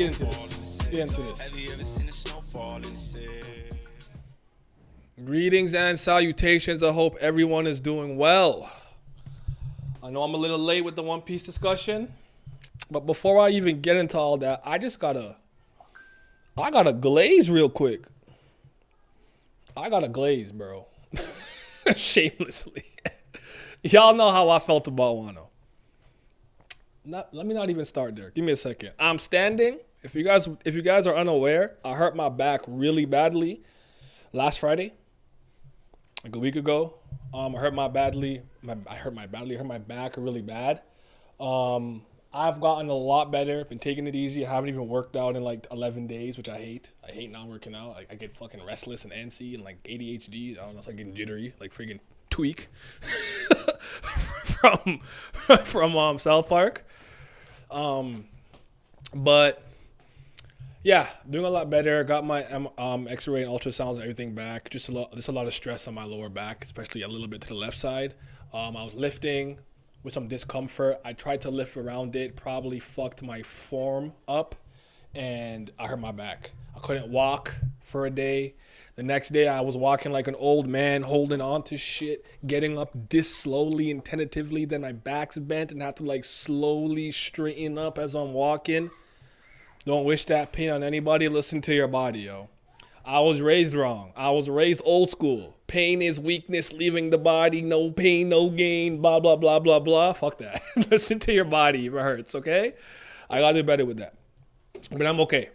Get into this. Get into this. Greetings and salutations. I hope everyone is doing well. I know I'm a little late with the One Piece discussion, but before I even get into all that, I gotta glaze real quick. I gotta glaze, bro. Shamelessly. Y'all know how I felt about Wano. Let me not even start there. Give me a second. I'm standing. If you guys are unaware, I hurt my back really badly last Friday, like a week ago. I hurt my back really bad. I've gotten a lot better. Been taking it easy. I haven't even worked out in like 11 days, which I hate. I hate not working out. I get fucking restless and antsy and like ADHD. I don't know, it's like getting jittery, like freaking tweak from South Park. But yeah, doing a lot better. Got my X-ray and ultrasounds and everything back. Just a lot of stress on my lower back, especially a little bit to the left side. I was lifting with some discomfort. I tried to lift around it, probably fucked my form up, and I hurt my back. I couldn't walk for a day. The next day, I was walking like an old man, holding on to shit, getting up this slowly and tentatively. Then my back's bent and I have to like slowly straighten up as I'm walking. Don't wish that pain on anybody. Listen to your body, yo. I was raised wrong. I was raised old school. Pain is weakness leaving the body. No pain, no gain. Blah, blah, blah, blah, blah. Fuck that. Listen to your body if it hurts, okay? I gotta do better with that. But I'm okay.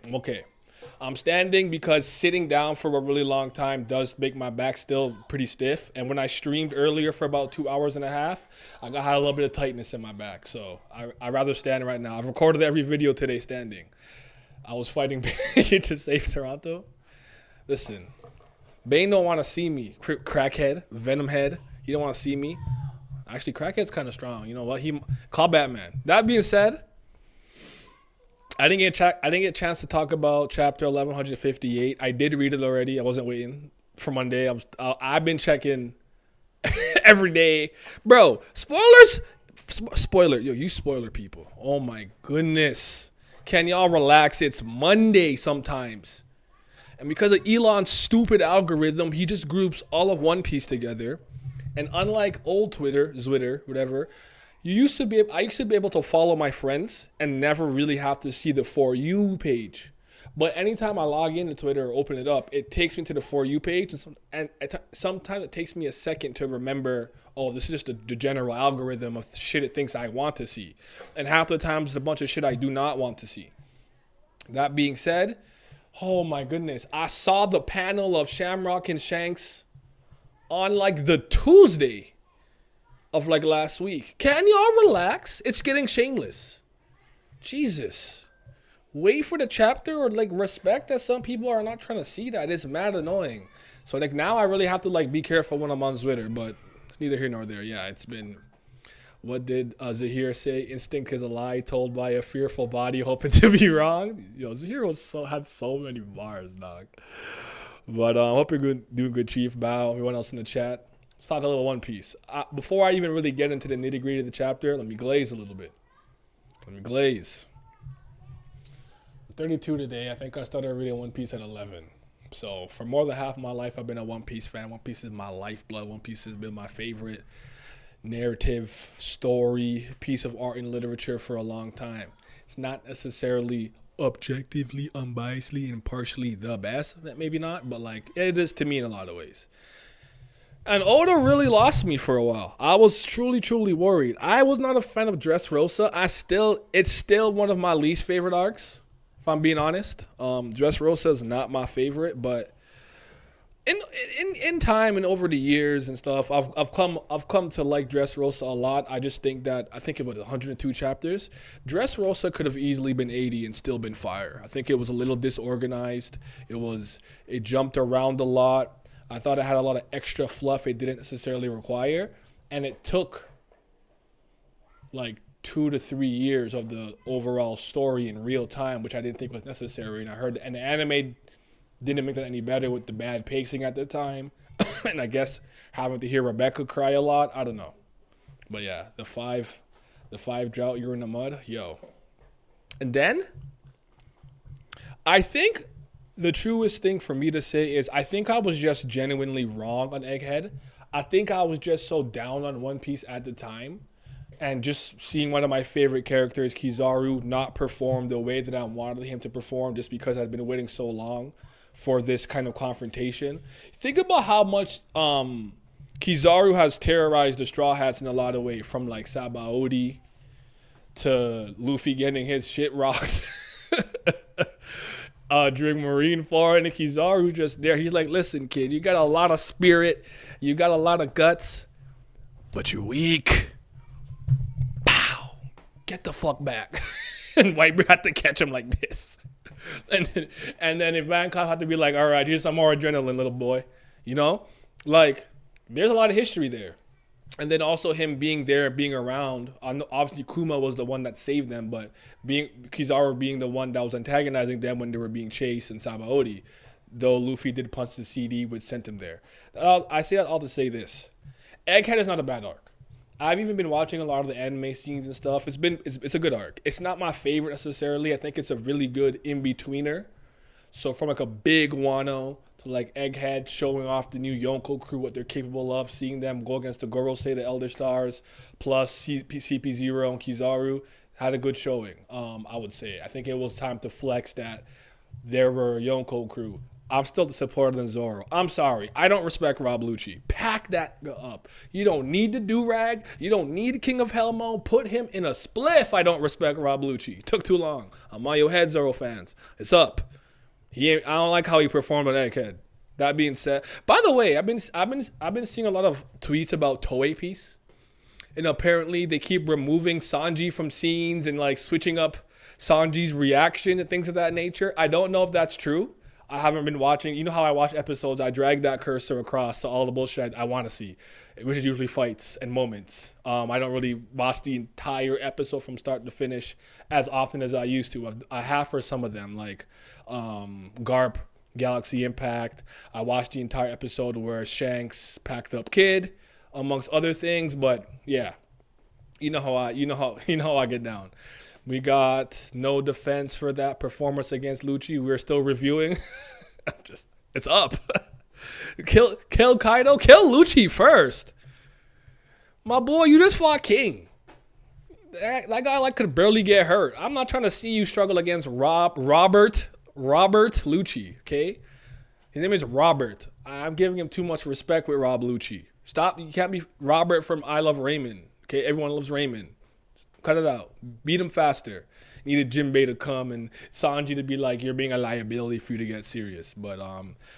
I'm standing because sitting down for a really long time does make my back still pretty stiff. And when I streamed earlier for about 2 hours and a half, I had a little bit of tightness in my back. So I'd rather stand right now. I've recorded every video today standing. I was fighting Bane to save Toronto. Listen, Bane don't want to see me. Crackhead, Venom head. He don't want to see me. Actually, Crackhead's kind of strong. You know what? Call Batman. That being said, I didn't get a chance to talk about chapter 1158. I did read it already. I wasn't waiting for Monday. I've been checking every day, bro. Spoilers. Spoiler. Yo, you spoiler people. Oh my goodness. Can y'all relax? It's Monday sometimes. And because of Elon's stupid algorithm, he just groups all of One Piece together. And unlike old Twitter, whatever, I used to be able to follow my friends and never really have to see the For You page. But anytime I log into Twitter or open it up, it takes me to the For You page. And sometimes it takes me a second to remember, oh, this is just the general algorithm of shit it thinks I want to see. And half the times it's a bunch of shit I do not want to see. That being said, oh my goodness, I saw the panel of Shamrock and Shanks on like the Tuesday of like last week. Can y'all relax? It's getting shameless. Jesus. Wait for the chapter or like respect that some people are not trying to see that. It's mad annoying. So like now I really have to like be careful when I'm on Twitter, but it's neither here nor there. Yeah, it's been, what did Zahir say? Instinct is a lie told by a fearful body hoping to be wrong. Yo, Zahir had so many bars, dog. But I hope you're doing good, Chief. Bow, everyone else in the chat. Let's talk a little One Piece. Before I even really get into the nitty gritty of the chapter, let me glaze a little bit. I'm 32 today. I think I started reading One Piece at 11. So for more than half of my life, I've been a One Piece fan. One Piece is my lifeblood. One Piece has been my favorite narrative, story, piece of art and literature for a long time. It's not necessarily objectively, unbiasedly, and partially the best. Maybe not, but like it is to me in a lot of ways. And Oda really lost me for a while. I was truly, truly worried. I was not a fan of Dressrosa. It's still one of my least favorite arcs, if I'm being honest. Dressrosa is not my favorite, but in time and over the years and stuff, I've come to like Dressrosa a lot. I think it was 102 chapters. Dressrosa could have easily been 80 and still been fire. I think it was a little disorganized. It jumped around a lot. I thought it had a lot of extra fluff it didn't necessarily require. And it took like 2 to 3 years of the overall story in real time, which I didn't think was necessary. And the anime didn't make that any better with the bad pacing at the time. And I guess having to hear Rebecca cry a lot, I don't know. But yeah, the five drought, you're in the mud, yo. And then I think the truest thing for me to say is I think I was just genuinely wrong on Egghead. I think I was just so down on One Piece at the time. And just seeing one of my favorite characters, Kizaru, not perform the way that I wanted him to perform just because I'd been waiting so long for this kind of confrontation. Think about how much Kizaru has terrorized the Straw Hats in a lot of ways, from like Sabaody to Luffy getting his shit rocked during Marineford, and Kizaru just there. He's like, listen, kid, you got a lot of spirit, you got a lot of guts, but you're weak. Pow! Get the fuck back. And Whitebeard had to catch him like this. And then if Hancock had to be like, all right, here's some more adrenaline, little boy. You know? Like, there's a lot of history there. And then also him being there, being around. Obviously, Kuma was the one that saved them, but Kizaru being the one that was antagonizing them when they were being chased in Sabaody. Though Luffy did punch the CD, which sent him there. I say that all to say this. Egghead is not a bad arc. I've even been watching a lot of the anime scenes and stuff. It's a good arc. It's not my favorite necessarily. I think it's a really good in-betweener. So from like a big Wano to like Egghead showing off the new Yonko crew, what they're capable of, seeing them go against the Gorosei, the Elder Stars, plus CP0 and Kizaru, had a good showing, I would say. I think it was time to flex that there were Yonko crew. I'm still the supporter than Zoro. I'm sorry. I don't respect Rob Lucci. Pack that up. You don't need the do-rag. You don't need King of Helmo. Put him in a spliff. I don't respect Rob Lucci. Took too long. I'm on your head, Zoro fans. It's up. I don't like how he performed on Egghead. That being said, by the way, I've been seeing a lot of tweets about Toei Piece, and apparently they keep removing Sanji from scenes and like switching up Sanji's reaction and things of that nature. I don't know if that's true. I haven't been watching. You know how I watch episodes? I drag that cursor across to all the bullshit I want to see, which is usually fights and moments. I don't really watch the entire episode from start to finish as often as I used to. I have for some of them, like Garp, Galaxy Impact. I watched the entire episode where Shanks packed up Kid, amongst other things. But yeah, you know how I get down. We got no defense for that performance against Lucci. We're still reviewing. It's up. Kill Kaido. Kill Lucci first. My boy, you just fought King. That guy like could barely get hurt. I'm not trying to see you struggle against Robert Lucci. Okay, his name is Robert. I'm giving him too much respect with Rob Lucci. Stop. You can't be Robert from I Love Raymond. Okay, everyone loves Raymond. Cut it out. Beat him faster. Needed Jinbei to come and Sanji to be like, you're being a liability for you to get serious. But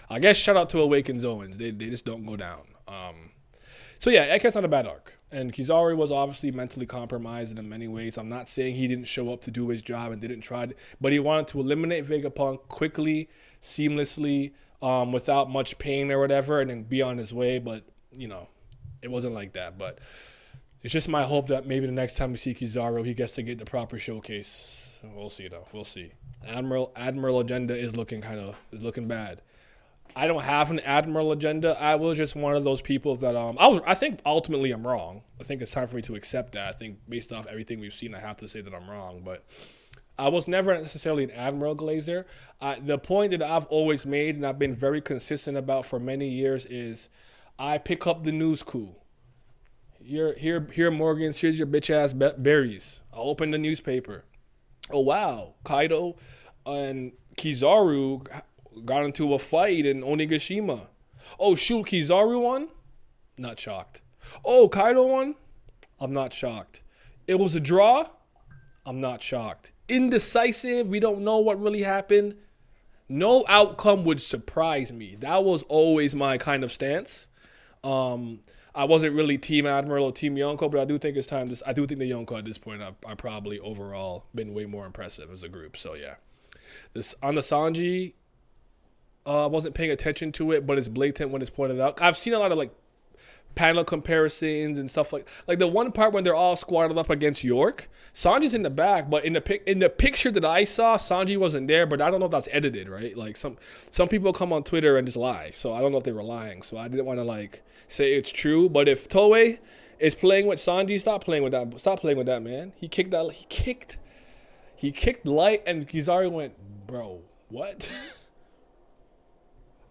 I guess shout out to Awakened Zoans. They just don't go down. So yeah, Egghead's not a bad arc. And Kizaru was obviously mentally compromised in many ways. I'm not saying he didn't show up to do his job and didn't try, but he wanted to eliminate Vegapunk quickly, seamlessly, without much pain or whatever, and then be on his way. But, you know, it wasn't like that. But it's just my hope that maybe the next time we see Kizaru, he gets to get the proper showcase. We'll see, though. We'll see. Admiral agenda is looking bad. I don't have an Admiral agenda. I was just one of those people that I think ultimately I'm wrong. I think it's time for me to accept that. I think based off everything we've seen, I have to say that I'm wrong. But I was never necessarily an Admiral Glazer. The point that I've always made and I've been very consistent about for many years is I pick up the news coup. Here, Morgans, here's your bitch ass berries. I'll open the newspaper. Oh, wow. Kaido and Kizaru got into a fight in Onigashima. Oh, shoot, Kizaru won? Not shocked. Oh, Kaido won? I'm not shocked. It was a draw? I'm not shocked. Indecisive, we don't know what really happened. No outcome would surprise me. That was always my kind of stance. I wasn't really Team Admiral or Team Yonko, but I do think it's time. I do think the Yonko at this point are probably overall been way more impressive as a group. So yeah, this on the Sanji, I wasn't paying attention to it, but it's blatant when it's pointed out. I've seen a lot of like panel comparisons and stuff like the one part when they're all squatted up against York. Sanji's in the back, but in the picture that I saw, Sanji wasn't there. But I don't know if that's edited, right? Like some people come on Twitter and just lie, so I don't know if they were lying. So I didn't want to like say it's true. But if Toei is playing with Sanji, stop playing with that. Stop playing with that, man. He kicked Light, and Kizaru went, bro, What?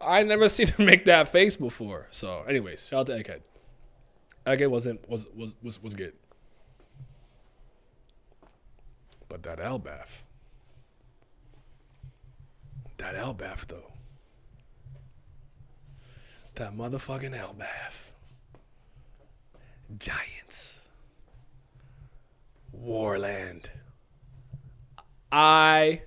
I never seen him make that face before. So, anyways, shout out to Egghead. Egghead was good. But that Elbath though, that motherfucking Elbath, Giants, Warland. I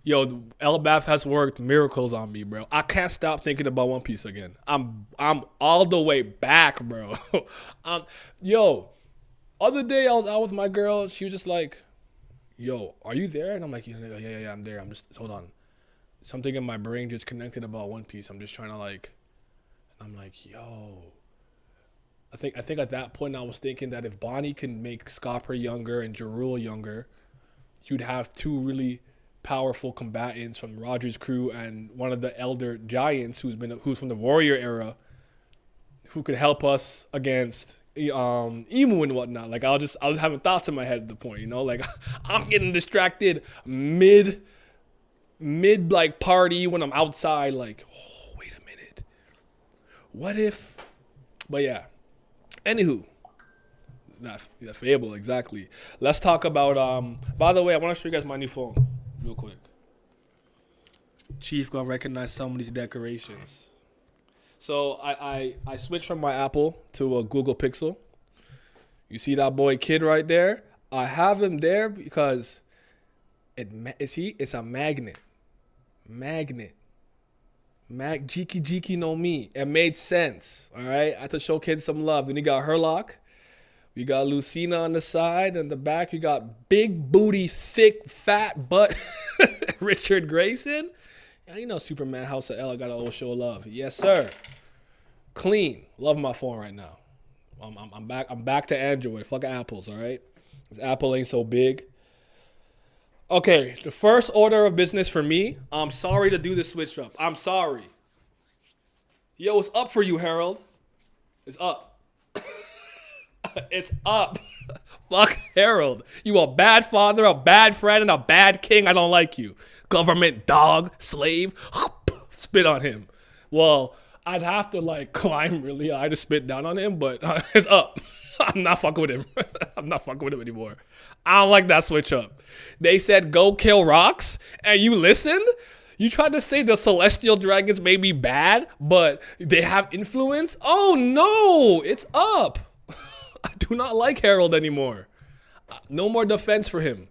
Yo, Elbath has worked miracles on me, bro. I can't stop thinking about One Piece again. I'm all the way back, bro. um, yo, other day I was out with my girl. She was just like, "Yo, are you there?" And I'm like, "Yeah, I'm there. I'm just hold on. Something in my brain just connected about One Piece. I'm just trying to like." And I'm like, "Yo." I think at that point I was thinking that if Bonnie can make Scopper younger and Jarul younger, you'd have two really powerful combatants from Roger's crew and one of the elder giants who's from the warrior era, who could help us against Emu and whatnot. Like I was having thoughts in my head at the point, like I'm getting distracted mid like party when I'm outside. Like, oh, wait a minute, what if? But yeah. Anywho, that Fable exactly. Let's talk about. By the way, I want to show you guys my new phone, real quick. Chief gonna recognize some of these decorations. So I switched from my Apple to a Google Pixel. You see that boy kid right there? I have him there because it's a magnet. Jiki no me. It made sense. All right. I had to show kids some love. Then you got Herlock. We got Lucina on the side. And the back, you got big booty, thick, fat butt Richard Grayson. And Superman House of L. I got a little show of love. Yes, sir. Clean. Love my phone right now. I'm back. I'm back to Android. Fuck apples. All right. This Apple ain't so big. Okay, the first order of business for me, I'm sorry to do this switch up. I'm sorry. Yo, it's up for you, Harold. It's up. It's up. Fuck Harold. You a bad father, a bad friend, and a bad king. I don't like you. Government dog, slave. Spit on him. Well, I'd have to like climb really high to spit down on him, but it's up. I'm not fucking with him. I'm not fucking with him anymore. I don't like that switch up. They said go kill rocks, and you listened? You tried to say the celestial dragons may be bad, but they have influence? Oh no, it's up. I do not like Harold anymore. No more defense for him.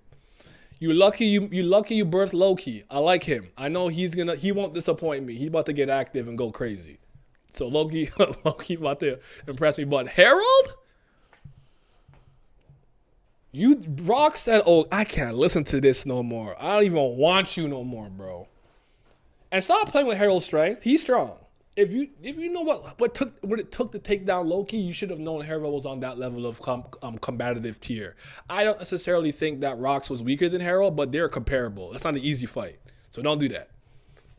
You lucky you birthed Loki. I like him. I know he won't disappoint me. He's about to get active and go crazy. So Loki about to impress me, but Harold? You Rock said, "Oh, I can't listen to this no more. I don't even want you no more, bro." And stop playing with Harold's strength. He's strong. If you know what it took to take down Loki, you should have known Harold was on that level of combative tier. I don't necessarily think that Rox was weaker than Harold, but they're comparable. That's not an easy fight, so don't do that.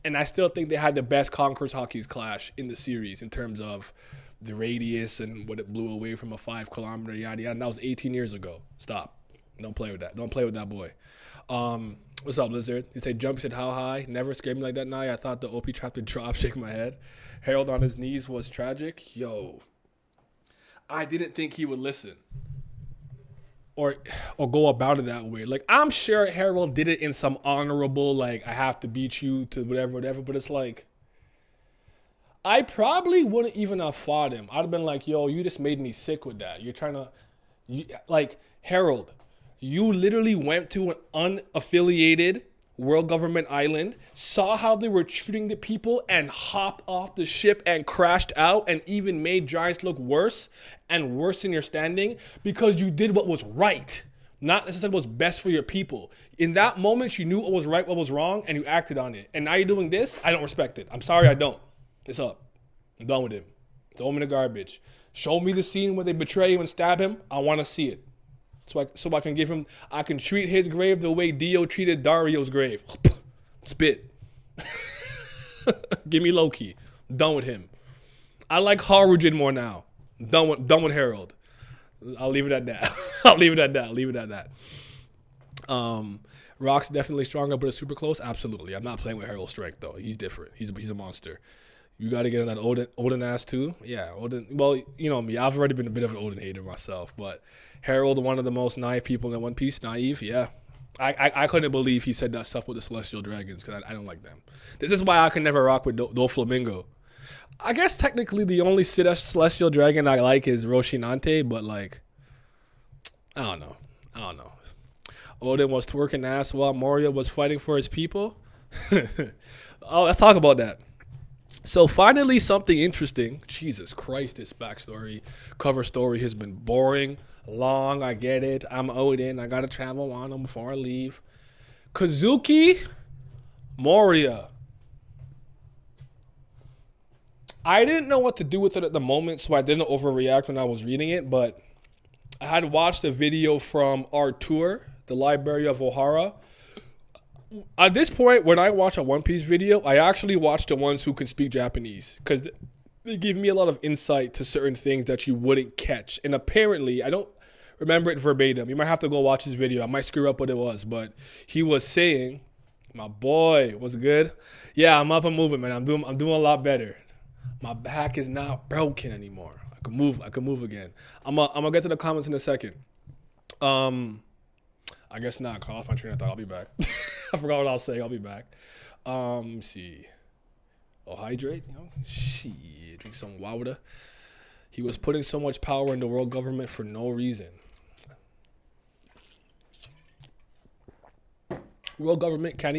And I still think they had the best Conquerors Hockey's clash in the series in terms of the radius and what it blew away from a 5 kilometer yada yada. And that was 18 years ago. Stop. Don't play with that. Don't play with that boy. What's up, Lizard? He said jump. He said how high? Never scared me like that. Now I thought the OP trap would drop. Shaking my head. Harold on his knees was tragic. Yo, I didn't think he would listen or go about it that way. Like I'm sure Harold did it in some honorable like I have to beat you to whatever. But it's like I probably wouldn't even have fought him. I'd have been like, yo, you just made me sick with that. You're trying to, like, Harold, you literally went to an unaffiliated world government island, saw how they were treating the people, and hopped off the ship and crashed out and even made Giants look worse and worse in your standing because you did what was right. Not necessarily what's best for your people. In that moment, you knew what was right, what was wrong, and you acted on it. And now you're doing this? I don't respect it. I'm sorry, I don't. It's up. I'm done with him. Throw him in the garbage. Show me the scene where they betray him and stab him. I want to see it. So I can give him, I can treat his grave the way Dio treated Dario's grave. Spit. Give me Loki. Done with him. I like Harujin more now. Done with Harold. I'll leave it at that. Rock's definitely stronger, but it's super close. Absolutely, I'm not playing with Harold's strength though. He's different. He's a monster. You got to get on that Odin ass too. Yeah, Odin. Well, you know me. I've already been a bit of an Odin hater myself, but Harold, one of the most naive people in One Piece. Naive, yeah. I couldn't believe he said that stuff with the Celestial Dragons because I don't like them. This is why I can never rock with Doflamingo. I guess technically the only Celestial Dragon I like is Roshinante, but like, I don't know. I don't know. Odin was twerking ass while Moria was fighting for his people. Oh, let's talk about that. So finally, something interesting. Jesus Christ, this backstory, cover story has been boring, long. I get it. I'm Odin. I gotta travel on them before I leave. Kazuki Moria. I didn't know what to do with it at the moment, so I didn't overreact when I was reading it. But I had watched a video from Artur, the Library of Ohara. At this point, when I watch a One Piece video, I actually watch the ones who can speak Japanese because they give me a lot of insight to certain things that you wouldn't catch. And apparently, I don't remember it verbatim. You might have to go watch his video. I might screw up what it was, but he was saying, "My boy, was good? Yeah, I'm up and moving, man. I'm doing a lot better. My back is not broken anymore. I can move. I can move again. I'm gonna get to the comments in a second. I guess not. Call off my train of thought. I'll be back. I forgot what I was saying. I'll be back. Let me see. Oh, hydrate. You know, shit. Drink some water. He was putting so much power in the world government for no reason. World government couldn't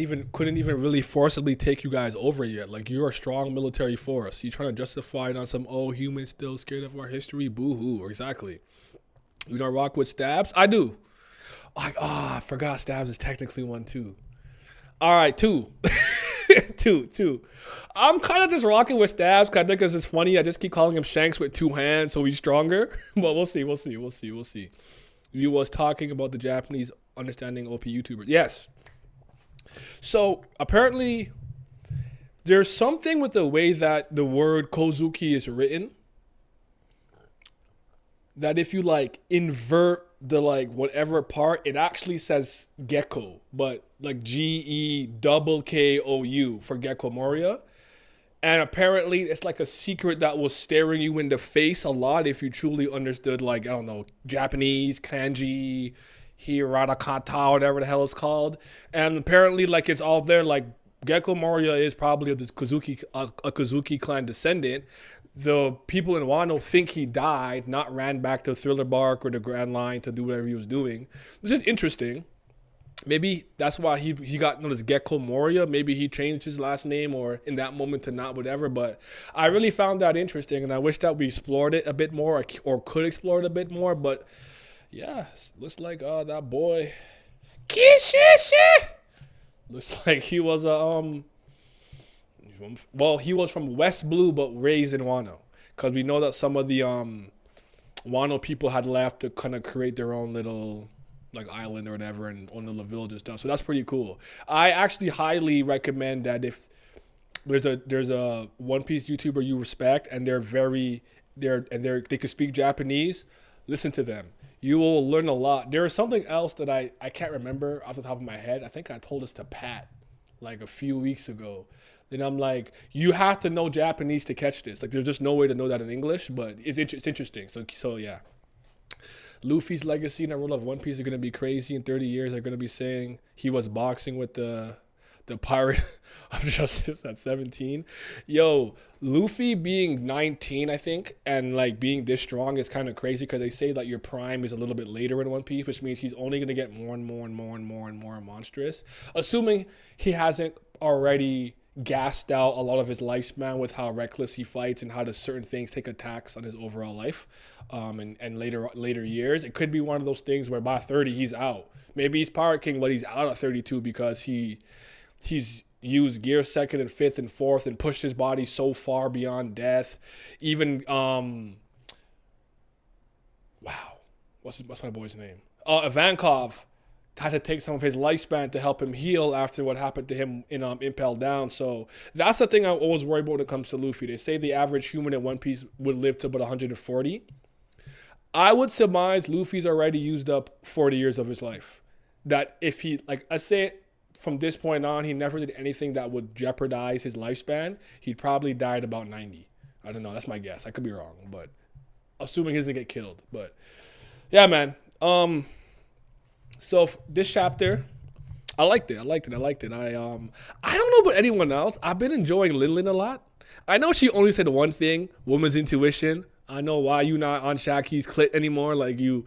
even really forcibly take you guys over yet. Like, you're a strong military force. You trying to justify it on some humans still scared of our history? Boo hoo. Exactly. You don't rock with stabs? I do. I forgot Stabs is technically one too. All right, two. two. I'm kind of just rocking with Stabs because I think it's funny. I just keep calling him Shanks with two hands, so he's stronger. But we'll see. You was talking about the Japanese understanding OP YouTubers. Yes. So apparently, there's something with the way that the word Kozuki is written that if you like invert the like whatever part, it actually says Gecko, but like Gekou for Gecko Moria. And apparently it's like a secret that was staring you in the face a lot if you truly understood, like, I don't know, Japanese, kanji, hiragana, whatever the hell it's called. And apparently like it's all there, like Gecko Moria is probably a Kazuki clan descendant. The people in Wano think he died, not ran back to Thriller Bark or the Grand Line to do whatever he was doing. Which is interesting. Maybe that's why he got known as Gecko Moria. Maybe he changed his last name or in that moment to not whatever. But I really found that interesting, and I wish that we explored it a bit more or could explore it a bit more. But yeah, looks like that boy Kishishi looks like he was a well, he was from West Blue but raised in Wano, because we know that some of the Wano people had left to kind of create their own little like island or whatever and own little village and stuff. So that's pretty cool. I actually highly recommend that if there's a One Piece YouTuber you respect and they can speak Japanese, listen to them. You will learn a lot. There is something else that I can't remember off the top of my head. I think I told this to Pat like a few weeks ago. Then I'm like, you have to know Japanese to catch this. Like, there's just no way to know that in English, but it's interesting. So yeah. Luffy's legacy in the world of One Piece is going to be crazy. In 30 years, they're going to be saying he was boxing with the pirate of justice at 17. Yo, Luffy being 19, I think, and like being this strong is kind of crazy because they say that your prime is a little bit later in One Piece, which means he's only going to get more and more monstrous. Assuming he hasn't already gassed out a lot of his lifespan with how reckless he fights and how does certain things take attacks on his overall life, and later years. It could be one of those things where by 30 he's out. Maybe he's Pirate King, but he's out at 32 because he's used gear second and fifth and fourth and pushed his body so far beyond death. Even what's my boy's name? Ivankov had to take some of his lifespan to help him heal after what happened to him in Impel Down. So that's the thing I always worry about when it comes to Luffy. They say the average human in One Piece would live to about 140. I would surmise Luffy's already used up 40 years of his life. that if he, like, I say from this point on, he never did anything that would jeopardize his lifespan, he'd probably die at about 90. I don't know. That's my guess. I could be wrong, but assuming he doesn't get killed. But yeah, man. So this chapter, I liked it. I liked it. I liked it. I don't know about anyone else. I've been enjoying Lillian a lot. I know she only said one thing, woman's intuition. I know why you not on Shaki's clit anymore. Like you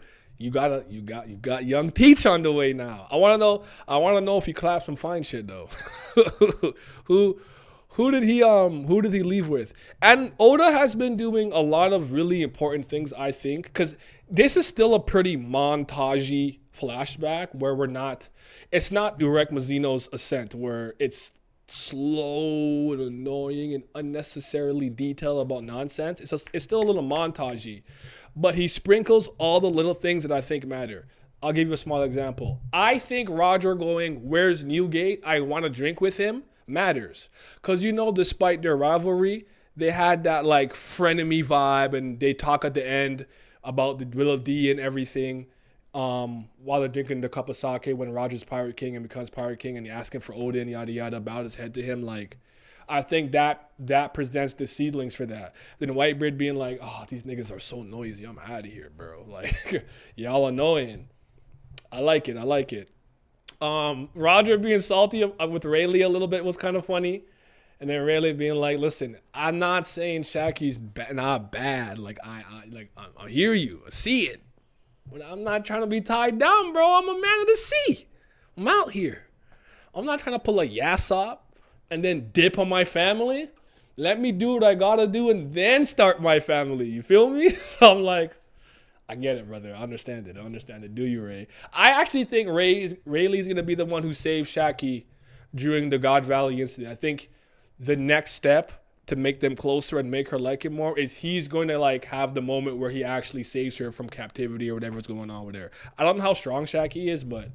got young Teach on the way now. I wanna know if he clapped some fine shit though. who who did he leave with? And Oda has been doing a lot of really important things, I think, because this is still a pretty montagey flashback where it's not direct Mazino's ascent where it's slow and annoying and unnecessarily detailed about nonsense. It's still a little montagey, but he sprinkles all the little things that I think matter. I'll give you a small example. I think Roger going, "Where's Newgate? I want to drink with him," matters. Because, despite their rivalry, they had that like frenemy vibe and they talk at the end about the Will of D and everything. While they're drinking the cup of sake when Roger's Pirate King and becomes Pirate King and he asking for Odin, yada yada, bowed his head to him. Like, I think that presents the seedlings for that. Then Whitebeard being like, "Oh, these niggas are so noisy. I'm out of here, bro. Like, y'all annoying." I like it. I like it. Roger being salty with Rayleigh a little bit was kind of funny. And then Rayleigh being like, "Listen, I'm not saying Shaki's not bad. Like, I hear you. I see it. But I'm not trying to be tied down, bro. I'm a man of the sea. I'm out here. I'm not trying to pull a Yassop and then dip on my family. Let me do what I gotta do and then start my family. You feel me?" So I'm like, I get it, brother. I understand it. Do you, Ray? I actually think Rayleigh's going to be the one who saved Shaki during the God Valley incident. I think the next step to make them closer and make her like him more is he's going to like have the moment where he actually saves her from captivity or whatever's going on with her. I don't know how strong Shaki is, but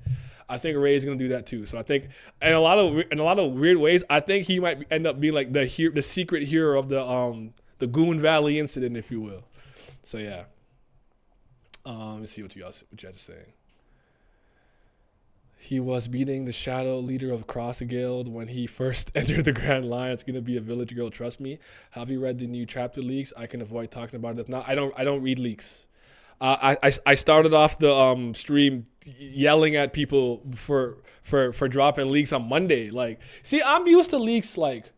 I think Ray's going to do that too. So I think in a lot of weird ways, I think he might end up being like the secret hero of the Goon Valley incident, if you will. So yeah. Let's see what you guys are saying. He was beating the shadow leader of Cross Guild when he first entered the Grand Line. It's gonna be a village girl, trust me. Have you read the new chapter leaks? I can avoid talking about it. If not, I don't read leaks. I started off the stream yelling at people for dropping leaks on Monday. Like, see, I'm used to leaks like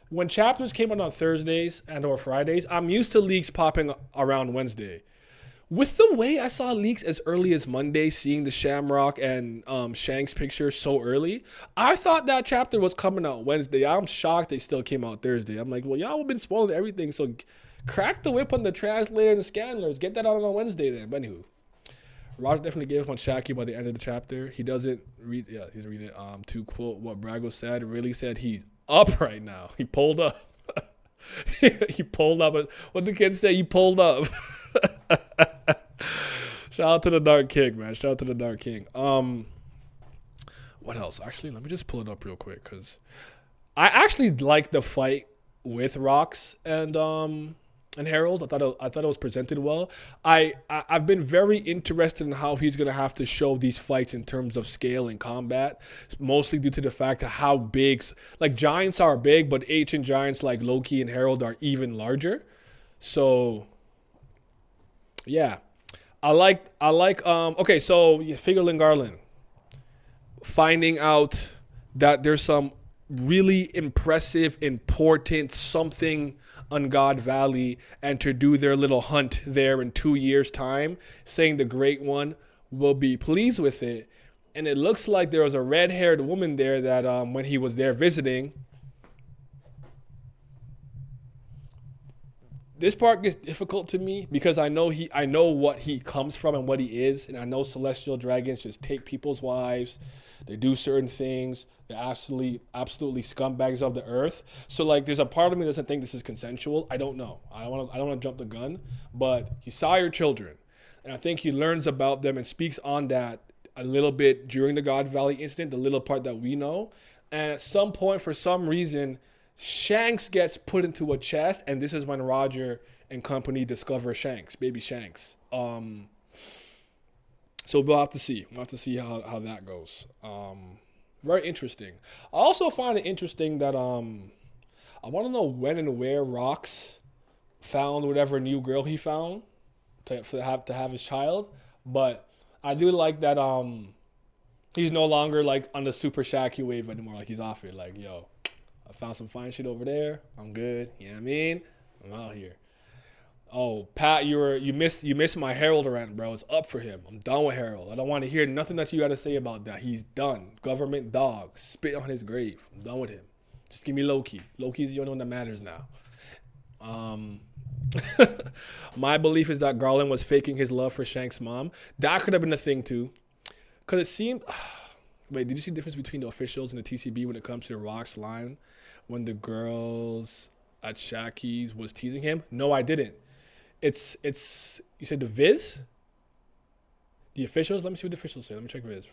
when chapters came out on Thursdays and or Fridays. I'm used to leaks popping around Wednesday. With the way I saw leaks as early as Monday, seeing the Shamrock and Shanks picture so early, I thought that chapter was coming out Wednesday. I'm shocked they still came out Thursday. I'm like, well, y'all have been spoiling everything, so crack the whip on the translator and the scanners. Get that out on Wednesday then. But anywho, Roger definitely gave up on Shaki by the end of the chapter. He doesn't read, yeah, he's reading it. To quote what Brago said, really said he's up right now. He pulled up. He pulled up. What the kids say, he pulled up. Shout out to the Dark King, man. Shout out to the Dark King. What else? Actually, let me just pull it up real quick because I actually like the fight with Rox and Harold. I thought it was presented well. I've been very interested in how he's gonna have to show these fights in terms of scale and combat, mostly due to the fact of how big, like, giants are big, but ancient giants like Loki and Harold are even larger. So yeah, I like okay, so Figurlin Garland finding out that there's some really impressive, important something on God Valley and to do their little hunt there in 2 years' time, saying the Great One will be pleased with it. And it looks like there was a red-haired woman there that when he was there visiting. This part gets difficult to me because I know what he comes from and what he is, and I know celestial dragons just take people's wives. They do certain things. They're absolutely scumbags of the earth. So like, there's a part of me that doesn't think this is consensual. I don't know. I don't want to jump the gun, but he saw your children, and I think he learns about them and speaks on that a little bit during the God Valley incident, the little part that we know. And at some point, for some reason, Shanks gets put into a chest, and this is when Roger and company discover Shanks, baby Shanks. So we'll have to see. We'll have to see how that goes. Very interesting. I also find it interesting that I want to know when and where Rox found whatever new girl he found to have his child. But I do like that he's no longer like on the super shaky wave anymore. Like he's off it. Like yo, I found some fine shit over there. I'm good. You know what I mean? I'm out here. Oh, Pat, you missed my Harold rant, bro. It's up for him. I'm done with Harold. I don't want to hear nothing that you got to say about that. He's done. Government dog. Spit on his grave. I'm done with him. Just give me Loki. Loki's the only one that matters now. Um, my belief is that Garland was faking his love for Shank's mom. That could have been a thing too, because it seemed. Wait, did you see the difference between the officials and the TCB when it comes to the Rocks line when the girls at Shacky's was teasing him? No, I didn't. It's you said the Viz, the officials. Let me see what the officials say. Let me check Viz.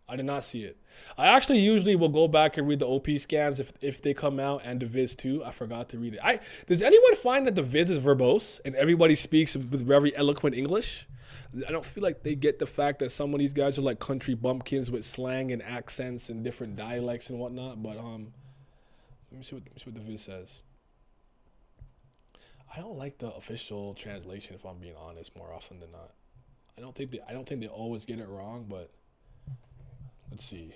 I did not see it. I actually usually will go back and read the OP scans if they come out and the Viz too. I forgot to read it. Does anyone find that the Viz is verbose and everybody speaks with very eloquent English? I don't feel like they get the fact that some of these guys are like country bumpkins with slang and accents and different dialects and whatnot. But let me see what the Viz says. I don't like the official translation if I'm being honest. More often than not, I don't think they always get it wrong, but. Let's see.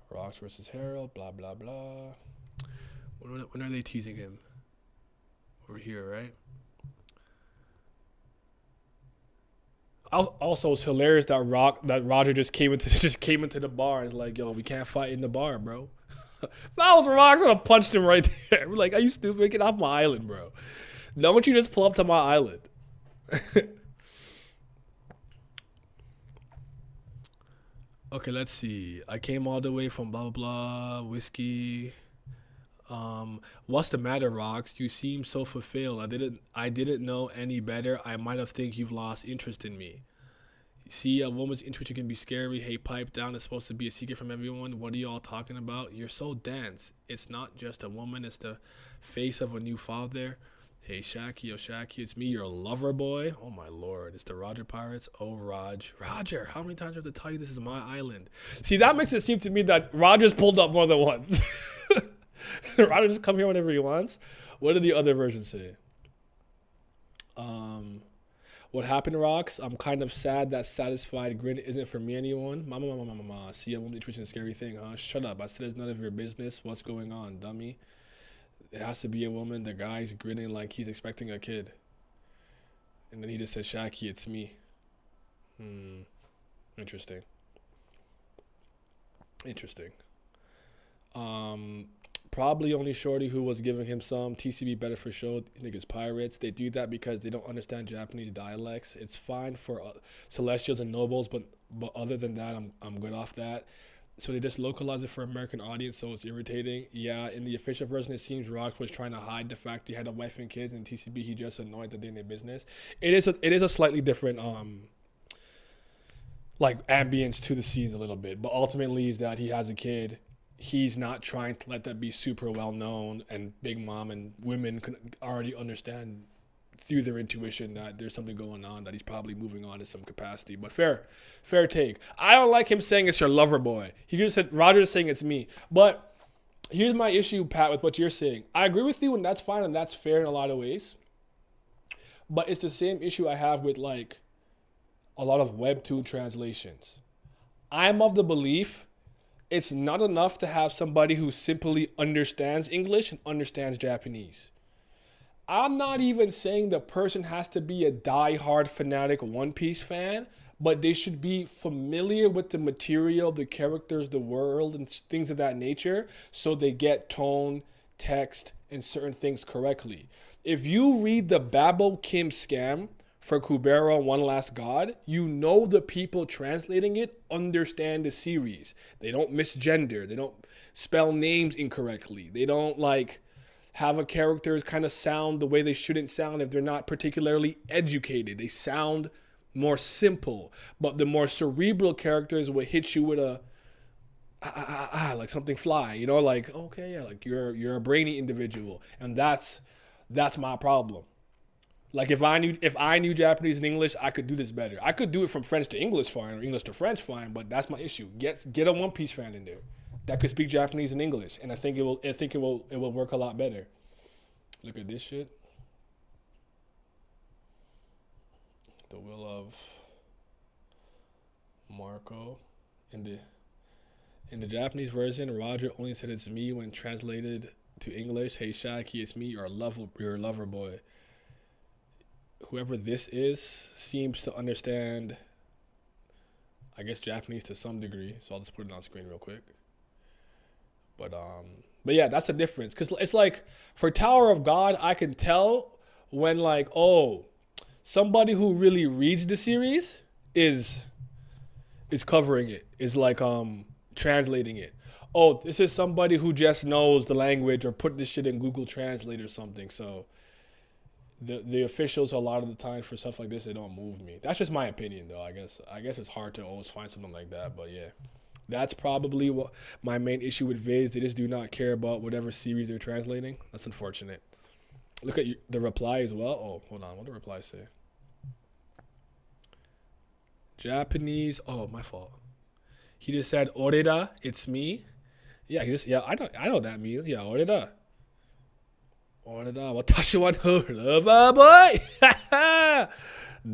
Rocks versus Harold, blah, blah, blah. When are they teasing him? Over here, right? Also, it's hilarious that Roger just came into the bar and is like, yo, we can't fight in the bar, bro. If I was Rocks, I would have punched him right there. We're like, are you stupid? Get off my island, bro. Don't you just pull up to my island? Okay, let's see. I came all the way from blah blah blah whiskey. What's the matter, Rocks? You seem so fulfilled. I didn't know any better. I might have think you've lost interest in me. See, a woman's intuition can be scary. Hey, pipe down. It's supposed to be a secret from everyone. What are you all talking about? You're so dense. It's not just a woman. It's the face of a new father. Hey, Shaki, oh Shaki, it's me, your lover boy. Oh my lord, it's the Roger Pirates. Oh Roger, how many times do I have to tell you this is my island? See, that makes it seem to me that Roger's pulled up more than once. Roger just come here whenever he wants. What did the other version say? What happened, Rocks? I'm kind of sad that satisfied grin isn't for me anyone. Mama. See, a woman intuition is a scary thing, huh? Shut up. I said it's none of your business. What's going on, dummy? It has to be a woman. The guy's grinning like he's expecting a kid. And then he just says, Shaki, it's me. Interesting. Probably only Shorty who was giving him some. TCB better for show. These niggas pirates. They do that because they don't understand Japanese dialects. It's fine for Celestials and Nobles, but other than that, I'm good off that. So they just localize it for American audience, so it's irritating. Yeah, in the official version, it seems Rock was trying to hide the fact he had a wife and kids, and TCB he just annoyed that they in their business. It is a slightly different like ambience to the scenes a little bit, but ultimately is that he has a kid. He's not trying to let that be super well known, and Big Mom and women can already understand through their intuition that there's something going on, that he's probably moving on in some capacity. But fair take. I don't like him saying it's your lover boy. He just said Roger's saying it's me. But here's my issue, Pat, with what you're saying. I agree with you, and that's fine, and that's fair in a lot of ways. But it's the same issue I have with like a lot of Webtoon translations. I'm of the belief it's not enough to have somebody who simply understands English and understands Japanese. I'm not even saying the person has to be a die-hard fanatic One Piece fan, but they should be familiar with the material, the characters, the world, and things of that nature, so they get tone, text, and certain things correctly. If you read the Babo Kim scam for Kubera One Last God, you know the people translating it understand the series. They don't misgender. They don't spell names incorrectly. They don't have a characters kind of sound the way they shouldn't sound if they're not particularly educated. They sound more simple, but the more cerebral characters will hit you with a like something fly, like okay, yeah, like you're a brainy individual, and that's my problem. Like if I knew Japanese and English, I could do this better. I could do it from French to English fine or English to French fine, but that's my issue. Get a One Piece fan in there that could speak Japanese and English, and I think it will work a lot better. Look at this shit. The Will of Marco. In the Japanese version, Roger only said it's me when translated to English. Hey Shaki, it's me, your lover boy. Whoever this is seems to understand, I guess, Japanese to some degree. So I'll just put it on screen real quick. But yeah, that's the difference. Cause it's like for Tower of God, I can tell when like, oh, somebody who really reads the series is covering it, is like translating it. Oh, this is somebody who just knows the language or put this shit in Google Translate or something. So the officials a lot of the time for stuff like this, they don't move me. That's just my opinion though. I guess it's hard to always find something like that, but yeah. That's probably what my main issue with Viz. They just do not care about whatever series they're translating. That's unfortunate. Look at the reply as well. Oh, hold on. What did the reply say? Japanese. Oh, my fault. He just said "oreda," it's me. Yeah, I know what that means. Yeah, "oreda." Oreda. Watashi wa no lover boy.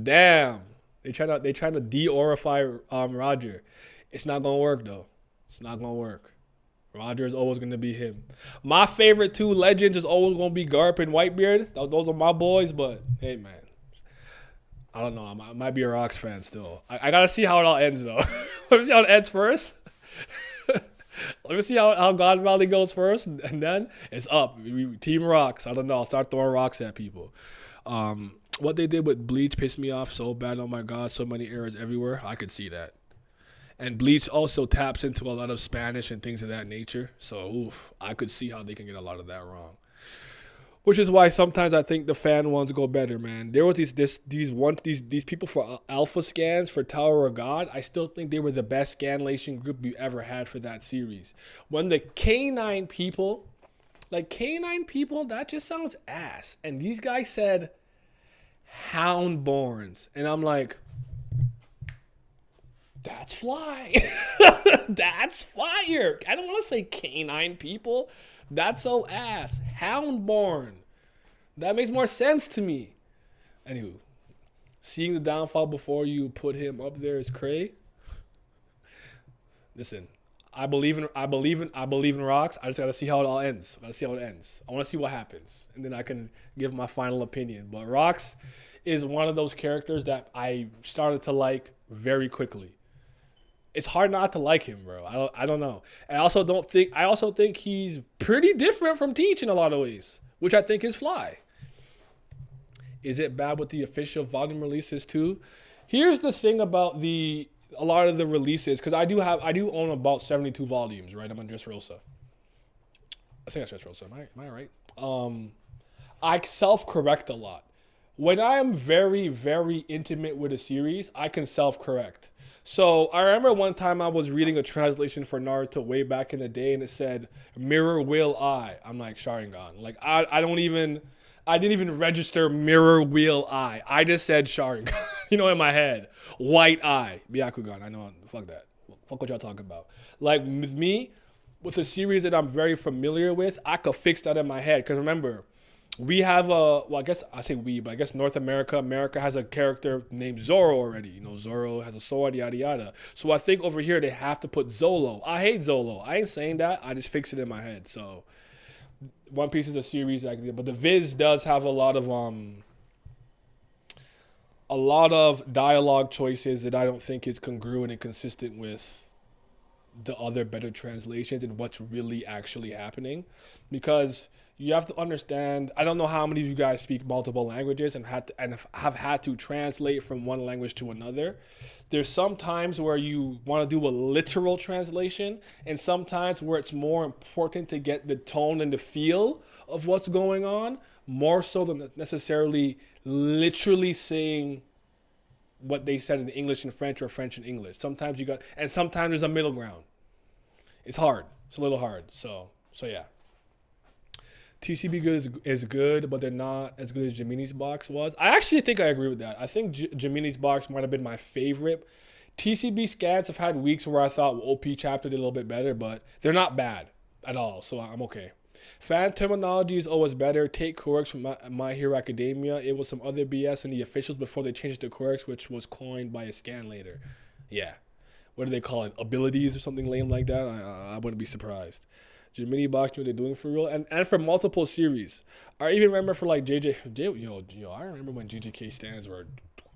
Damn. They trying to de-orify Roger. It's not gonna work though. It's not gonna work. Roger is always gonna be him. My favorite two legends is always gonna be Garp and Whitebeard. Those are my boys, but hey man. I don't know. I might be a Rocks fan still. I gotta see how it all ends though. Let me see how it ends first. Let me see how God Valley goes first, and then it's up. Team Rocks. I don't know. I'll start throwing rocks at people. What they did with Bleach pissed me off so bad. Oh my God, so many errors everywhere. I could see that. And Bleach also taps into a lot of Spanish and things of that nature. So, I could see how they can get a lot of that wrong. Which is why sometimes I think the fan ones go better, man. There was these people for alpha scans for Tower of God. I still think they were the best scanlation group we ever had for that series. When the K9 people, that just sounds ass. And these guys said Houndborns. And I'm like, that's fly. That's fire. I don't want to say canine people. That's so ass. Houndborn. That makes more sense to me. Anywho, seeing the downfall before you put him up there is cray. Listen, I believe in Rocks. I just gotta see how it all ends. I want to see what happens, and then I can give my final opinion. But Rocks is one of those characters that I started to like very quickly. It's hard not to like him, bro. I don't know. I also think he's pretty different from Teach in a lot of ways, which I think is fly. Is it bad with the official volume releases too? Here's the thing about a lot of the releases, because I do own about 72 volumes, right? I'm on Dressrosa. I think that's Dressrosa. Am I right? I self-correct a lot. When I am very, very intimate with a series, I can self-correct. So I remember one time I was reading a translation for Naruto way back in the day, and it said "Mirror Will Eye." I'm like Sharingan. Like I didn't even register Mirror Will Eye. I just said Sharingan. In my head, White Eye, Byakugan. I know. Fuck that. Fuck what y'all talking about. Like with me, with a series that I'm very familiar with, I could fix that in my head. Because remember, we have I guess North America has a character named Zoro already. Zoro has a sword, yada yada. So I think over here they have to put Zolo. I hate Zolo. I ain't saying that. I just fix it in my head. So One Piece is a series I can do, but the Viz does have a lot of dialogue choices that I don't think is congruent and consistent with the other better translations and what's really actually happening. Because you have to understand, I don't know how many of you guys speak multiple languages and have had to translate from one language to another. There's some times where you want to do a literal translation, and sometimes where it's more important to get the tone and the feel of what's going on, more so than necessarily literally saying what they said in English and French or French and English. Sometimes there's a middle ground. It's hard. It's a little hard. So yeah. TCB good is good, but they're not as good as Jamini's box was. I actually think I agree with that. I think Jamini's box might have been my favorite. TCB scans have had weeks where I thought OP chapter did a little bit better, but they're not bad at all, so I'm okay. Fan terminology is always better. Take quirks from My Hero Academia. It was some other BS in the officials before they changed it to quirks, which was coined by a scan later. Yeah. What do they call it? Abilities or something lame like that? I wouldn't be surprised. Gemini box knew what they're doing for real, and for multiple series. I even remember for like I remember when JJK stands were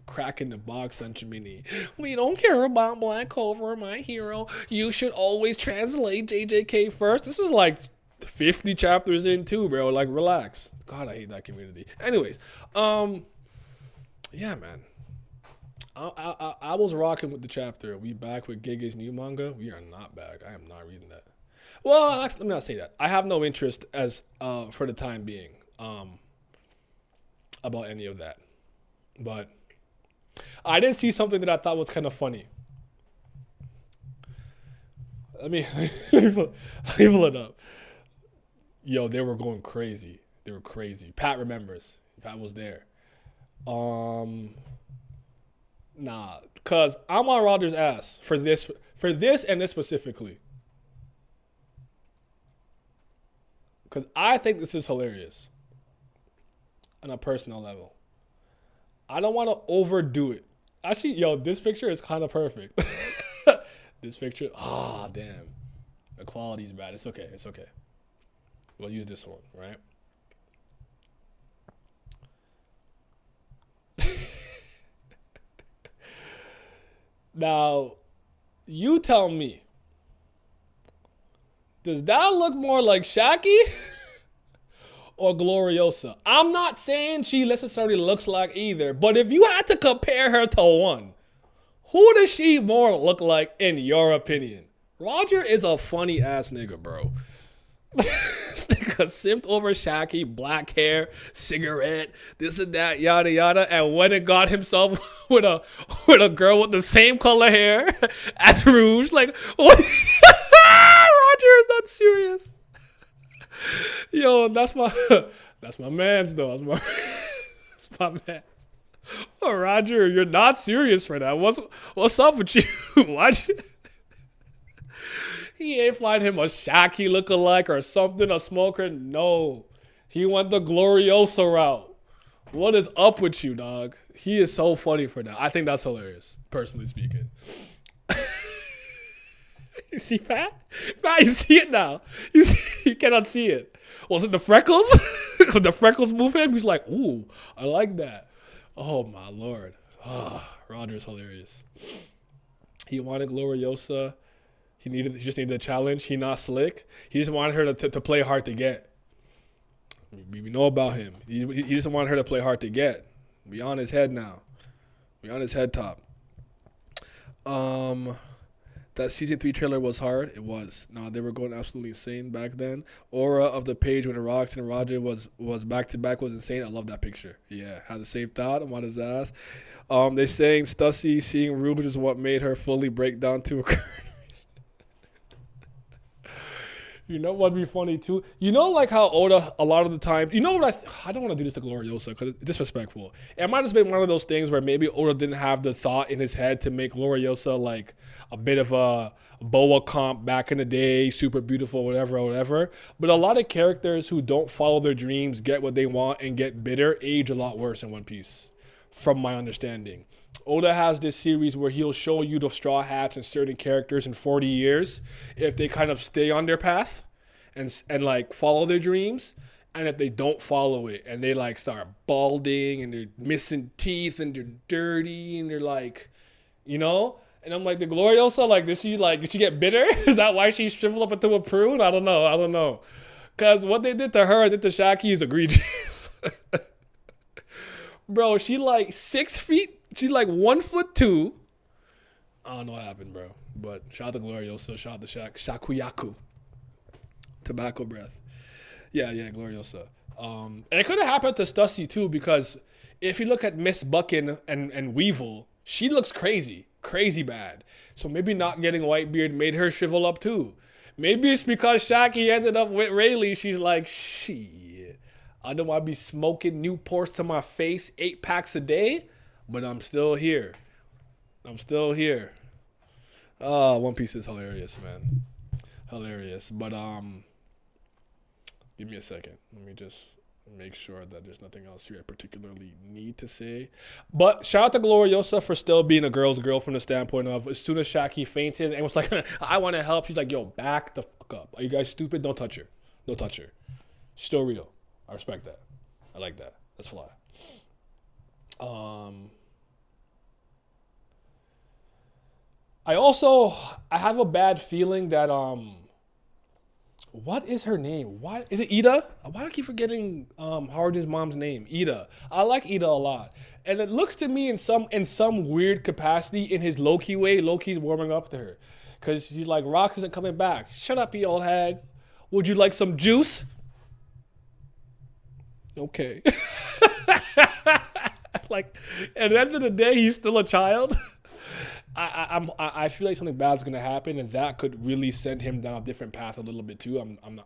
cracking the box on Gemini. We don't care about Black Clover, My Hero. You should always translate JJK first. This is like 50 chapters in too, bro. Like, relax. God, I hate that community. Anyways, yeah, man. I was rocking with the chapter. We back with Giga's new manga. We are not back. I am not reading that. Well, let me not say that. I have no interest as for the time being about any of that. But I did see something that I thought was kind of funny. Let me pull it up. Yo, they were going crazy. They were crazy. Pat remembers. Pat was there. Nah, cause I'm on Roger's ass for this and this specifically. Cause I think this is hilarious on a personal level. I don't want to overdo it. Actually, yo, this picture is kind of perfect. This picture, damn, the quality's bad. It's okay. It's okay. We'll use this one, right? Now, you tell me. Does that look more like Shaki or Gloriosa? I'm not saying she necessarily looks like either, but if you had to compare her to one, who does she more look like in your opinion? Roger is a funny ass nigga, bro. This nigga simped over Shaki, black hair, cigarette, this and that, yada yada, and went and got himself with a girl with the same color hair as Rouge. Like, what? Roger is not serious. Yo, that's my man's though. That's my man's. Oh, Roger, you're not serious for that. What's up with you? Why'd you? He ain't find him a Shaki lookalike or something, a smoker. No. He went the Gloriosa route. What is up with you, dog? He is so funny for that. I think that's hilarious, personally speaking. You see Fat? Fat, you see it now. You cannot see it. Was it the freckles? When the freckles move him, he's like, ooh, I like that. Oh, my Lord. Roger's hilarious. He wanted Gloriosa. He just needed a challenge. He not slick. He just wanted her to play hard to get. We know about him. He just wanted her to play hard to get. We on his head now. We on his head top. That season 3 trailer was hard. It was. No, they were going absolutely insane back then. Aura of the page when Rox and Roger was back to back was insane. I love that picture. Yeah, had the same thought. I'm on his ass. They saying Stussy seeing Rouge is what made her fully break down to a You know what'd be funny too? You know, like how Oda a lot of the time. You know what I don't want to do this to Gloriosa because it's disrespectful. It might have been one of those things where maybe Oda didn't have the thought in his head to make Gloriosa like a bit of a boa comp back in the day, super beautiful, whatever. But a lot of characters who don't follow their dreams, get what they want, and get bitter, age a lot worse in One Piece, from my understanding. Oda has this series where he'll show you the Straw Hats and certain characters in 40 years if they kind of stay on their path and like follow their dreams, and if they don't follow it and they like start balding and they're missing teeth and they're dirty and they're like, you know. And I'm like, the Gloriosa, like, did she get bitter? Is that why she shriveled up into a prune? I don't know. Because what they did to her, did to Shaki is egregious. Bro, she like 6 feet. She's like 1'2". I don't know what happened, bro. But shout out to Gloriosa. Shout out to Shakuyaku. Tobacco breath. Yeah, Gloriosa. And it could have happened to Stussy too, because if you look at Miss Buckin and Weevil, she looks crazy bad. So maybe not getting Whitebeard made her shrivel up too. Maybe it's because Shaki ended up with Rayleigh. She's like, shit. I know I be smoking Newports to my face, 8 packs a day, but I'm still here. I'm still here. One Piece is hilarious, man. Hilarious. But give me a second. Let me just make sure that there's nothing else here I particularly need to say. But shout out to Gloriosa for still being a girl's girl from the standpoint of as soon as Shaki fainted and was like, I want to help, she's like, yo, back the fuck up. Are you guys stupid? Don't touch her. Don't touch her. Still real. I respect that. I like that. That's fly. I have a bad feeling that what is her name? Why is it Ida? Why do I keep forgetting Harden's mom's name? Ida. I like Ida a lot. And it looks to me in some weird capacity, in his Loki way, Loki's warming up to her. Cause she's like, Rox isn't coming back. Shut up, you old hag. Would you like some juice? Okay. Like, at the end of the day, he's still a child. I feel like something bad's gonna happen, and that could really send him down a different path a little bit too.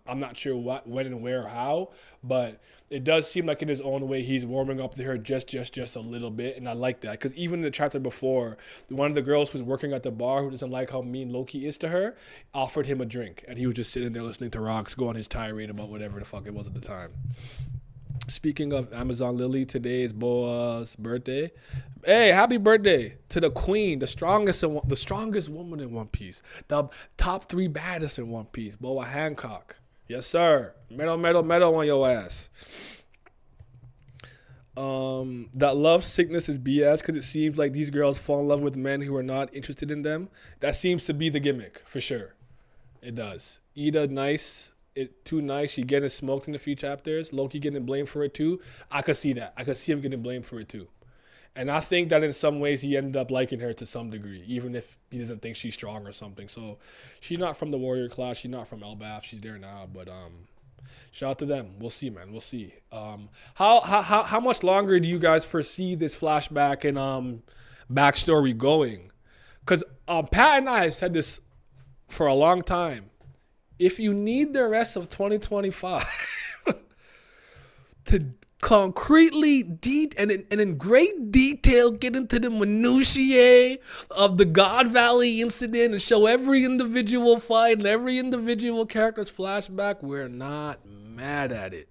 I'm not sure what, when, and where, or how, but it does seem like in his own way he's warming up to her just a little bit, and I like that because even in the chapter before, one of the girls who's working at the bar who doesn't like how mean Loki is to her offered him a drink, and he was just sitting there listening to Rox go on his tirade about whatever the fuck it was at the time. Speaking of Amazon Lily, today is Boa's birthday. Hey, happy birthday to the queen, the strongest woman in One Piece, the top 3 baddest in One Piece, Boa Hancock. Yes, sir. Medal on your ass. That love sickness is BS because it seems like these girls fall in love with men who are not interested in them. That seems to be the gimmick, for sure. It does. Ida, nice. It too nice. She getting smoked in a few chapters. Loki getting blamed for it too. I could see that. I could see him getting blamed for it too. And I think that in some ways he ended up liking her to some degree, even if he doesn't think she's strong or something. So she's not from the warrior class. She's not from Elbaf. She's there now. But shout out to them. We'll see, man. We'll see. How much longer do you guys foresee this flashback and backstory going? Because Pat and I have said this for a long time. If you need the rest of 2025 to concretely and in great detail get into the minutiae of the God Valley incident and show every individual fight and every individual character's flashback, we're not mad at it.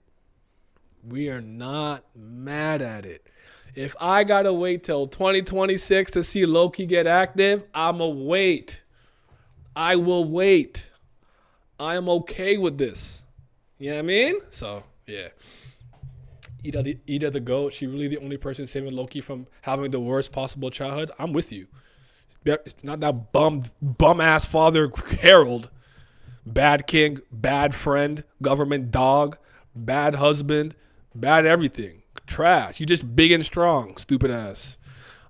We are not mad at it. If I gotta wait till 2026 to see Loki get active, I'ma wait. I will wait. I am okay with this. You know what I mean? So, yeah. Ida the GOAT. She really the only person saving Loki from having the worst possible childhood. I'm with you. It's not that bum ass father Harold. Bad king, bad friend, government dog, bad husband, bad everything. Trash. You just big and strong, stupid ass.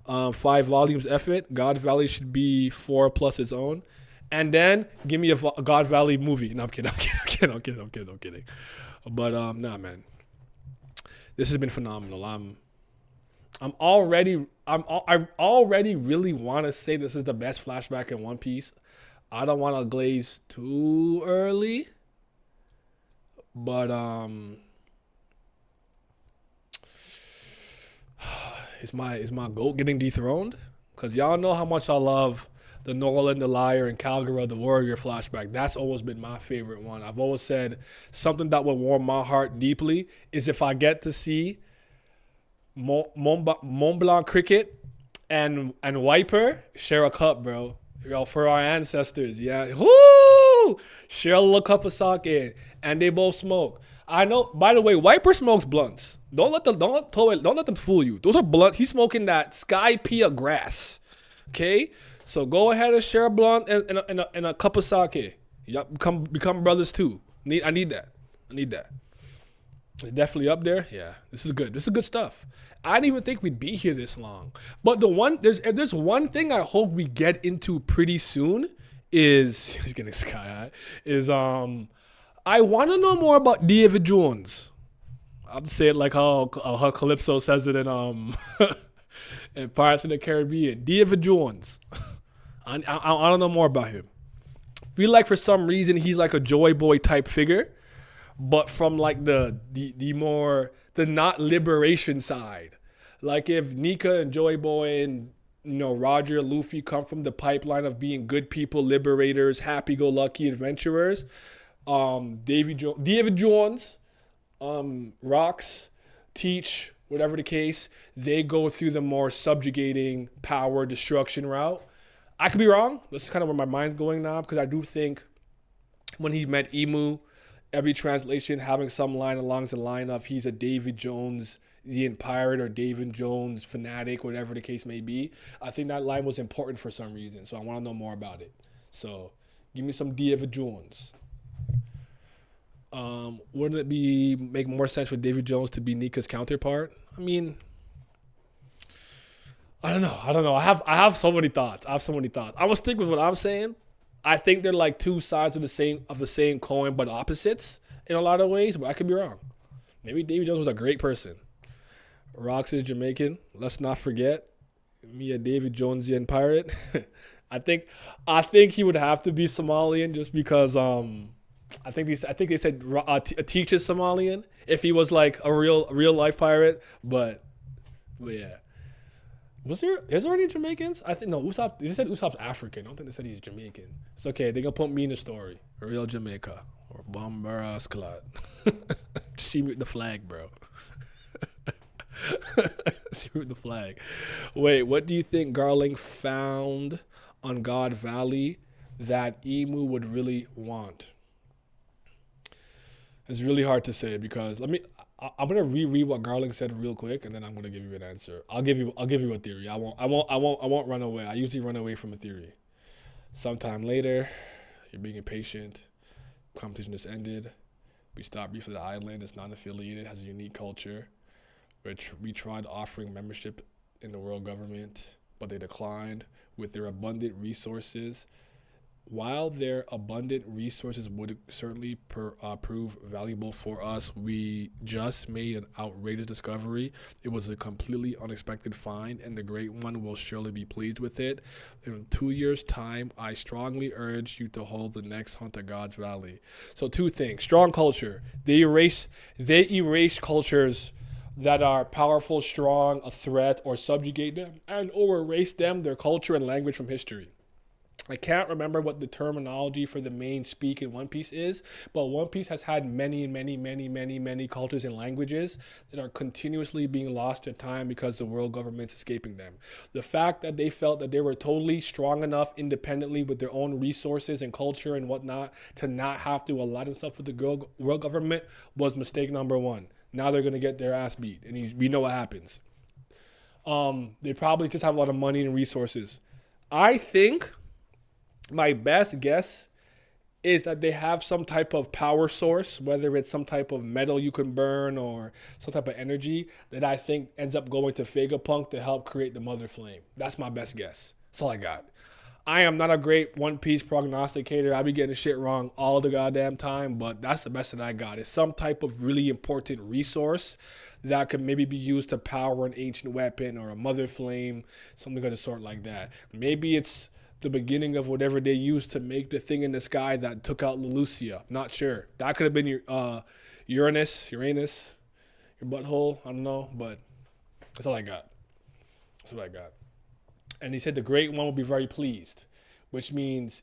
5 volumes effort. God Valley should be 4 plus its own. And then give me a God Valley movie. No, I'm kidding. But nah, man. This has been phenomenal. I already really want to say this is the best flashback in One Piece. I don't want to glaze too early, but is my GOAT getting dethroned? Because y'all know how much I love the Norland, the Liar, and Calgara, the Warrior flashback. That's always been my favorite one. I've always said something that would warm my heart deeply is if I get to see Mont Blanc Cricket and Wiper share a cup, bro. Yo, for our ancestors, yeah. Woo! Share a little cup of sake, and they both smoke. I know. By the way, Wiper smokes blunts. Don't let them fool you. Those are blunts. He's smoking that Sky Pia grass. Okay. So go ahead and share a blunt and a cup of sake. Yup, become brothers too. I need that. Definitely up there. Yeah, this is good. This is good stuff. I didn't even think we'd be here this long. But if there's one thing I hope we get into pretty soon is he's getting sky high. Is I want to know more about David Jones. I'll say it like how Calypso says it in in Pirates of the Caribbean. David Jones. I don't know more about him. Feel like for some reason he's like a Joy Boy type figure, but from like the more the not liberation side. Like if Nika and Joy Boy and Roger, Luffy come from the pipeline of being good people, liberators, happy-go-lucky adventurers. David Jones, Rocks, Teach, whatever the case, they go through the more subjugating power destruction route. I could be wrong. This is kind of where my mind's going now because I do think when he met Emu, every translation having some line along the line of he's a David Jones the pirate or David Jones fanatic, whatever the case may be. I think that line was important for some reason, so I want to know more about it. So give me some David Jones. Wouldn't it be make more sense for David Jones to be Nika's counterpart? I mean, I don't know. I have so many thoughts. I'm gonna stick with what I'm saying. I think they're like two sides of the same coin, but opposites in a lot of ways. But I could be wrong. Maybe David Jones was a great person. Rox is Jamaican. Let's not forget. Me a David Jonesian pirate. I think he would have to be Somalian just because I think they said Teach is Somalian if he was like a real life pirate. But yeah. Is there any Jamaicans? I think no. Usopp. They said Usopp's African. I don't think they said he's Jamaican. It's okay. They gonna put me in the story. Real Jamaica or Bombara Scalad. See me with the flag, bro. See me with the flag. Wait, what do you think Garling found on God Valley that Emu would really want? It's really hard to say because I'm gonna reread what Garling said real quick, and then I'm gonna give you an answer. I'll give you a theory. I won't run away. I usually run away from a theory. Sometime later, you're being impatient. Competition just ended. We stopped briefly the island. It's non-affiliated. Has a unique culture. Which we tried offering membership in the world government, but they declined. With their abundant resources, while their abundant resources would certainly prove valuable for us, we just made an outrageous discovery. It was a completely unexpected find, and the Great One will surely be pleased with it. In 2 years' time, I strongly urge you to hold the next hunt at God's Valley. So two things. Strong culture. They erase cultures that are powerful, strong, a threat, or subjugate them, and or erase them, their culture and language from history. I can't remember what the terminology for the main speak in One Piece is, but One Piece has had many cultures and languages that are continuously being lost to time because the world government's escaping them. The fact that they felt that they were totally strong enough independently with their own resources and culture and whatnot to not have to ally themselves with the world government was mistake number one. Now they're going to get their ass beat, and we know what happens. They probably just have a lot of money and resources. I think my best guess is that they have some type of power source, whether it's some type of metal you can burn or some type of energy that I think ends up going to Vegapunk to help create the Mother Flame. That's my best guess. That's all I got. I am not a great One Piece prognosticator. I be getting shit wrong all the goddamn time, but that's the best that I got. It's some type of really important resource that could maybe be used to power an ancient weapon or a Mother Flame, something of the sort like that. Maybe it's the beginning of whatever they used to make the thing in the sky that took out Leloucia. Not sure. That could have been your Uranus, your butthole. I don't know, but that's all I got. That's what I got. And he said the Great One will be very pleased, which means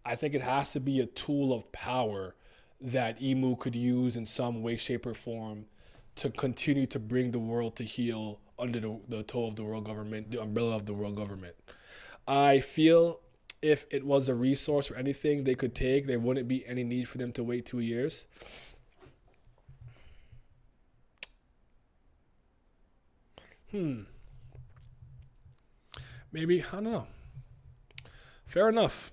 I think it has to be a tool of power that Emu could use in some way, shape, or form to continue to bring the world to heel under the toe of the world government, the umbrella of the world government. I feel if it was a resource or anything they could take, there wouldn't be any need for them to wait 2 years. Maybe, I don't know. Fair enough.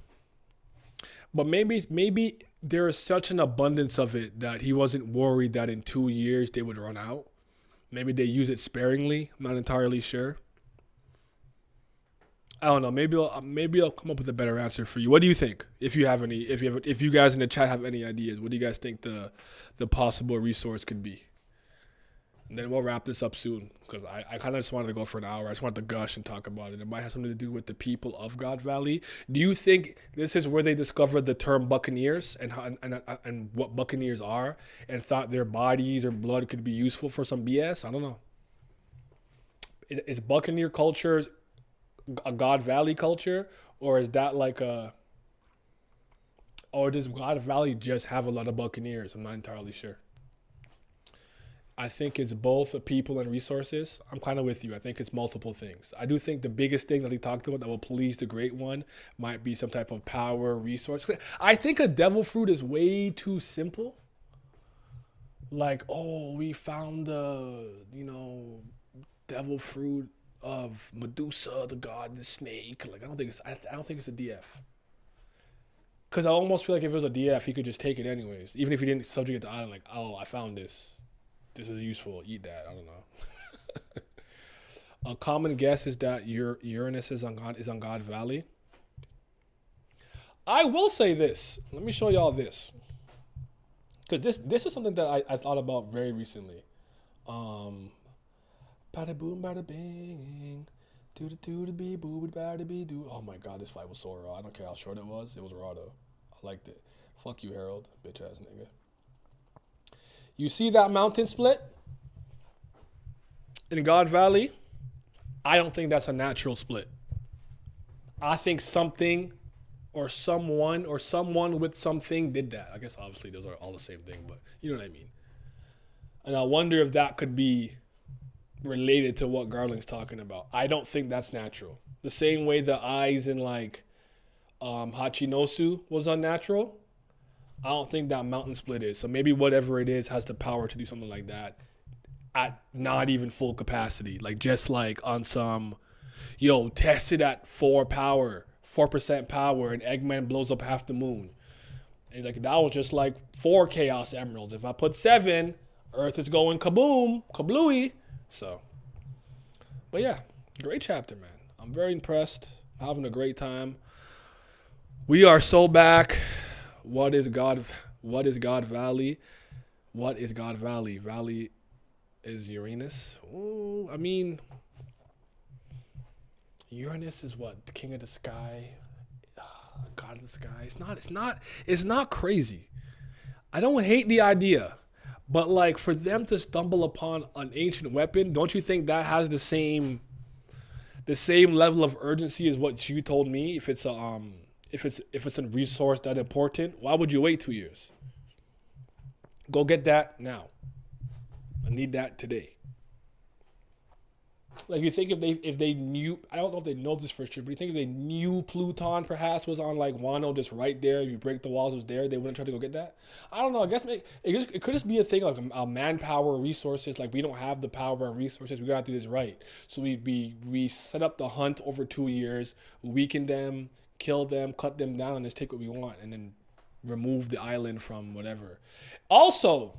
But maybe there is such an abundance of it that he wasn't worried that in 2 years they would run out. Maybe they use it sparingly. I'm not entirely sure. I don't know. Maybe I'll come up with a better answer for you. What do you think? If you guys in the chat have any ideas, what do you guys think the possible resource could be? And then we'll wrap this up soon because I kind of just wanted to go for an hour. I just wanted to gush and talk about it. It might have something to do with the people of God Valley. Do you think this is where they discovered the term Buccaneers and and what Buccaneers are and thought their bodies or blood could be useful for some BS? I don't know. Is Buccaneer culture a God Valley culture, or is that like a, or does God Valley just have a lot of Buccaneers? I'm not entirely sure. I think it's both the people and resources. I'm kind of with you. I think it's multiple things. I do think the biggest thing that he talked about that will please the great one might be some type of power resource. I think a devil fruit is way too simple. Like, oh, we found the, devil fruit of Medusa, the god, the snake. Like, I don't think it's a DF. Because I almost feel like if it was a DF, he could just take it anyways. Even if he didn't subjugate the island, like, oh, I found this. This is useful. Eat that. I don't know. A common guess is that Uranus is on God Valley. I will say this. Let me show y'all this. Because this is something that I thought about very recently. Bada boom, bada bing. Do do be boo bada be do. Oh my god, this fight was so raw. I don't care how short it was. It was raw though. I liked it. Fuck you, Harold. Bitch ass nigga. You see that mountain split in God Valley? I don't think that's a natural split. I think something or someone with something did that. I guess obviously those are all the same thing, but you know what I mean. And I wonder if that could be related to what Garling's talking about. I don't think that's natural. The same way the eyes in like Hachinosu was unnatural. I don't think that mountain split is. So maybe whatever it is has the power to do something like that at not even full capacity. Like just like on some, tested at 4% power, and Eggman blows up half the moon. And like that was just like 4 Chaos Emeralds. If I put 7, Earth is going kaboom, kablooey. So, but yeah, great chapter, man. I'm very impressed. I'm having a great time. We are so back. What is God Valley? What is God Valley? Valley is Uranus. Ooh, I mean, Uranus is what? The king of the sky. God of the sky. It's not crazy. I don't hate the idea. But like for them to stumble upon an ancient weapon, don't you think that has the same level of urgency as what you told me? If it's a resource that important, why would you wait 2 years? Go get that now. I need that today. Like you think if they knew, I don't know if they know this for sure, but you think if they knew Pluton perhaps was on like Wano just right there, if you break the walls was there, they wouldn't try to go get that. I don't know. I guess it could just be a thing like a manpower resources. Like we don't have the power and resources. We gotta do this right. So we set up the hunt over 2 years, weaken them, kill them, cut them down, and just take what we want, and then remove the island from whatever. Also.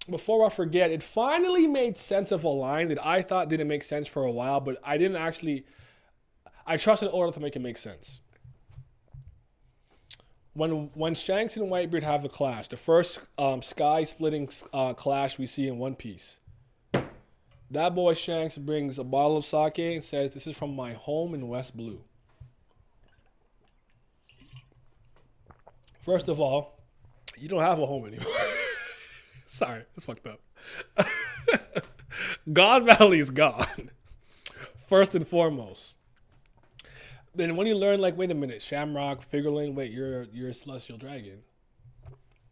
Before I forget, it finally made sense of a line that I thought didn't make sense for a while, but I trusted Oda to make it make sense. When Shanks and Whitebeard have the clash, the first sky-splitting clash we see in One Piece, that boy Shanks brings a bottle of sake and says, "This is from my home in West Blue." First of all, you don't have a home anymore. Sorry, that's fucked up. God Valley is gone. First and foremost. Then when you learn, like, wait a minute, Shamrock, Figureland, wait, you're a celestial dragon.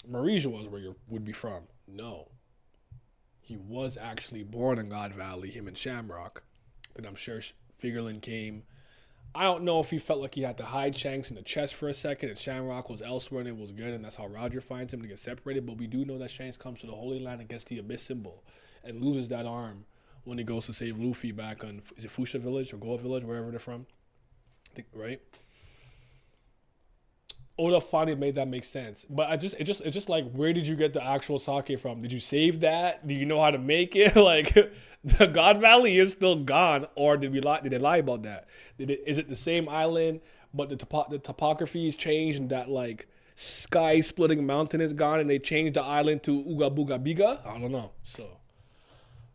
Marisia was where you would be from. No. He was actually born in God Valley, him and Shamrock. But I'm sure Figureland came. I don't know if he felt like he had to hide Shanks in the chest for a second and Shamrock was elsewhere and it was good and that's how Roger finds him to get separated. But we do know that Shanks comes to the Holy Land and gets the Abyss symbol and loses that arm when he goes to save Luffy back on, is it Fuchsia Village or Goa Village, wherever they're from? I think, right? Oda finally made that make sense. But it's just like, where did you get the actual sake from? Did you save that? Do you know how to make it? Like, the God Valley is still gone, or did they lie about that? Is it the same island, but the topography is changed and that like sky splitting mountain is gone and they changed the island to Ooga Booga Biga. I don't know. So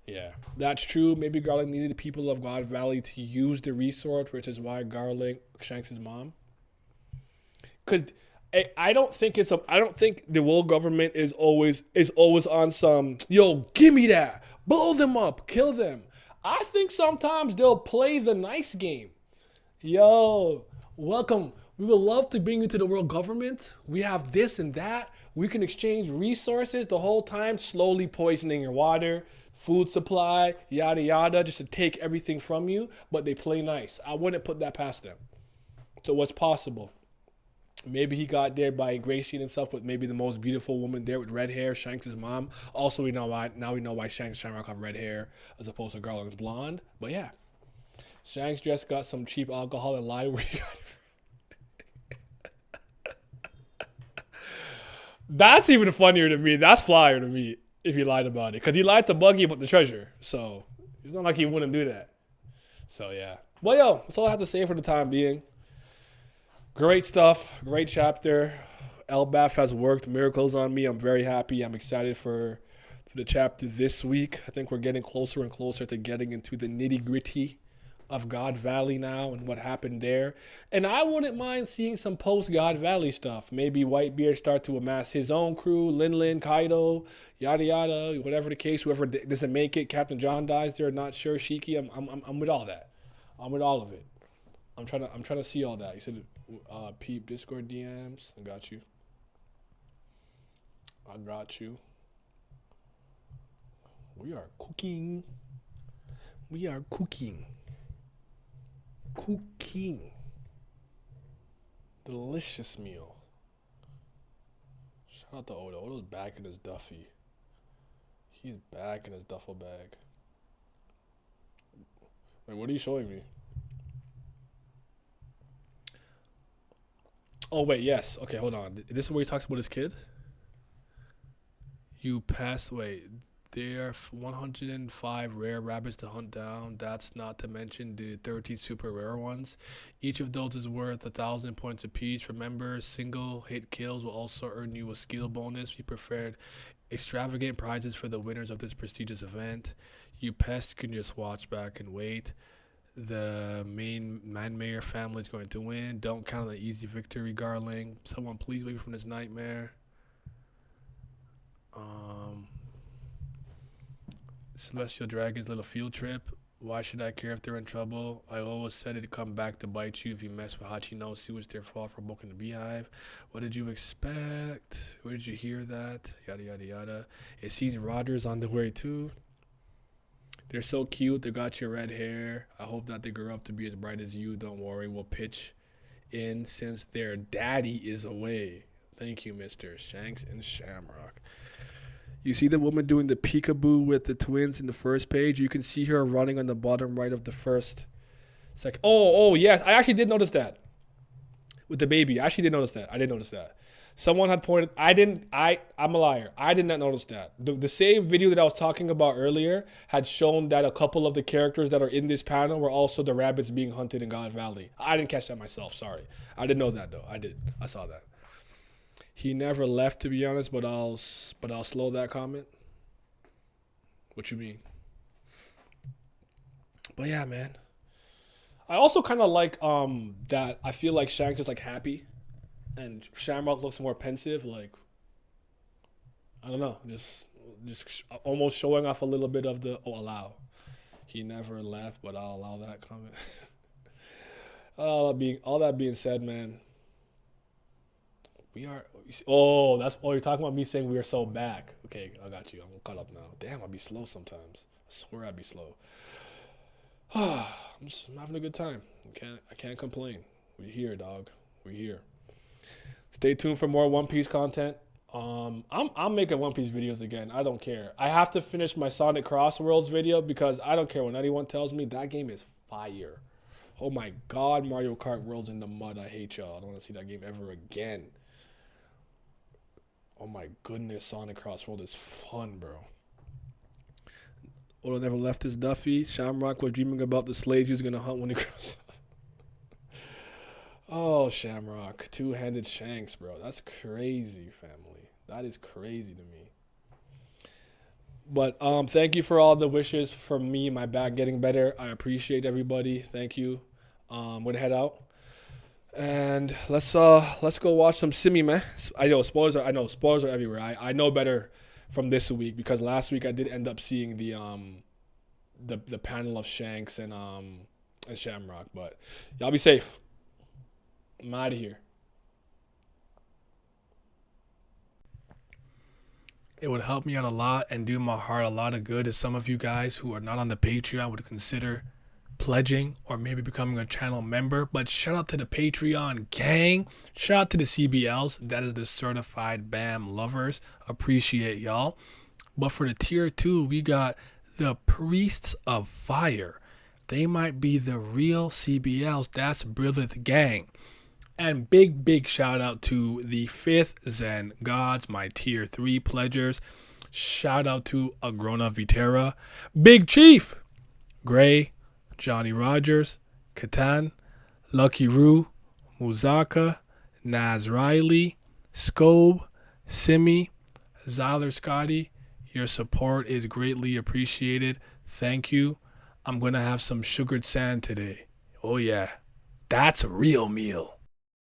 yeah, that's true. Maybe Garlic needed the people of God Valley to use the resource, which is why Garlic shanks his mom. Cause I don't think it's a. I don't think the world government is always on some. Yo, give me that. Blow them up. Kill them. I think sometimes they'll play the nice game. Yo, welcome. We would love to bring you to the world government. We have this and that. We can exchange resources the whole time, slowly poisoning your water, food supply, yada yada, just to take everything from you. But they play nice. I wouldn't put that past them. So what's possible? Maybe he got there by ingratiating himself with maybe the most beautiful woman there with red hair, Shanks' mom. Also, we know why. Now we know why Shanks and Shamrock have red hair as opposed to Garland's blonde. But yeah, Shanks just got some cheap alcohol and lied where he got it from. That's even funnier to me. That's flyer to me if he lied about it, because he lied to Buggy about the treasure. So it's not like he wouldn't do that. So yeah. Well, yo, that's all I have to say for the time being. Great stuff. Great chapter. Elbaf has worked miracles on me. I'm very happy. I'm excited for the chapter this week. I think we're getting closer and closer to getting into the nitty gritty of God Valley now and what happened there. And I wouldn't mind seeing some post God Valley stuff. Maybe Whitebeard start to amass his own crew, Lin, Kaido, yada yada, whatever the case. Whoever doesn't make it, Captain John dies. They're not sure. Shiki. I'm with all that. I'm with all of it. I'm trying to see all that. You said peep Discord DMs. I got you. We are cooking. Cooking. Delicious meal. Shout out to Odo. Odo's back in his duffy. He's back in his duffel bag. Wait, what are you showing me? Oh, wait, yes. Okay, hold on. This is where he talks about his kid? You passed away. There are 105 rare rabbits to hunt down. That's not to mention the 13 super rare ones. Each of those is worth 1,000 points apiece. Remember, single hit kills will also earn you a skill bonus. We prepared extravagant prizes for the winners of this prestigious event. You pests can just watch back and wait. The main man-mayor family is going to win. Don't count on an easy victory, Garling. Someone please wake me from this nightmare. Celestial Dragon's little field trip. Why should I care if they're in trouble? I always said it'd come back to bite you if you mess with Hachinosu. It's their fault for broken the beehive. What did you expect? Where did you hear that? Yada, yada, yada. It seems Roger's on the way, too. They're so cute. They got your red hair. I hope that they grow up to be as bright as you. Don't worry. We'll pitch in since their daddy is away. Thank you, Mr. Shanks and Shamrock. You see the woman doing the peekaboo with the twins in the first page? You can see her running on the bottom right of the first second. Oh, yes. I actually did notice that. With the baby. I actually did notice that. I did notice that. Someone had pointed. I'm a liar. I did not notice that. The same video that I was talking about earlier had shown that a couple of the characters that are in this panel were also the rabbits being hunted in God Valley. I didn't catch that myself. Sorry. I didn't know that, though. I did. I saw that. He never left, to be honest, but I'll slow that comment. What you mean? But yeah, man. I also kind of like that. I feel like Shanks is like happy, and Shamrock looks more pensive. Like, I don't know, just almost showing off a little bit of the allow. He never left, but I'll allow that comment. All that being said, man. We are. Oh, you're talking about me saying we are so back. Okay, I got you. I'm caught up now. Damn, I'll be slow sometimes. I swear I'd be slow. I'm having a good time. I can't complain. We're here, dog. We're here. Stay tuned for more One Piece content. I'm making One Piece videos again. I don't care. I have to finish my Sonic Crossworlds video because I don't care when anyone tells me that game is fire. Oh my God, Mario Kart World's in the mud. I hate y'all. I don't want to see that game ever again. Oh my goodness, Sonic Crossworld is fun, bro. Odo never left his Duffy. Shamrock was dreaming about the slaves he was going to hunt when he grows up. Oh, Shamrock, two-handed Shanks, bro. That's crazy, family. That is crazy to me. But thank you for all the wishes for me, my back getting better. I appreciate everybody. Thank you. We're gonna head out and let's go watch some Simi, man. I know spoilers are everywhere. I know better from this week because last week I did end up seeing the panel of Shanks and Shamrock. But y'all be safe. I'm out of here. It would help me out a lot and do my heart a lot of good if some of you guys who are not on the Patreon would consider pledging or maybe becoming a channel member. But shout out to the Patreon gang. Shout out to the CBLs. That is the certified BAM lovers. Appreciate y'all. But for the tier 2, we got the Priests of Fire. They might be the real CBLs. That's Brilliant Gang. And big shout out to the 5th Zen Gods, my tier 3 pledgers. Shout out to Agrona Vitera, Big Chief, Gray, Johnny Rogers, Katan, Lucky Roo, Muzaka, Naz Riley, Scobe, Simi, Zyler Scotty. Your support is greatly appreciated. Thank you. I'm going to have some sugared sand today. Oh, yeah. That's a real meal.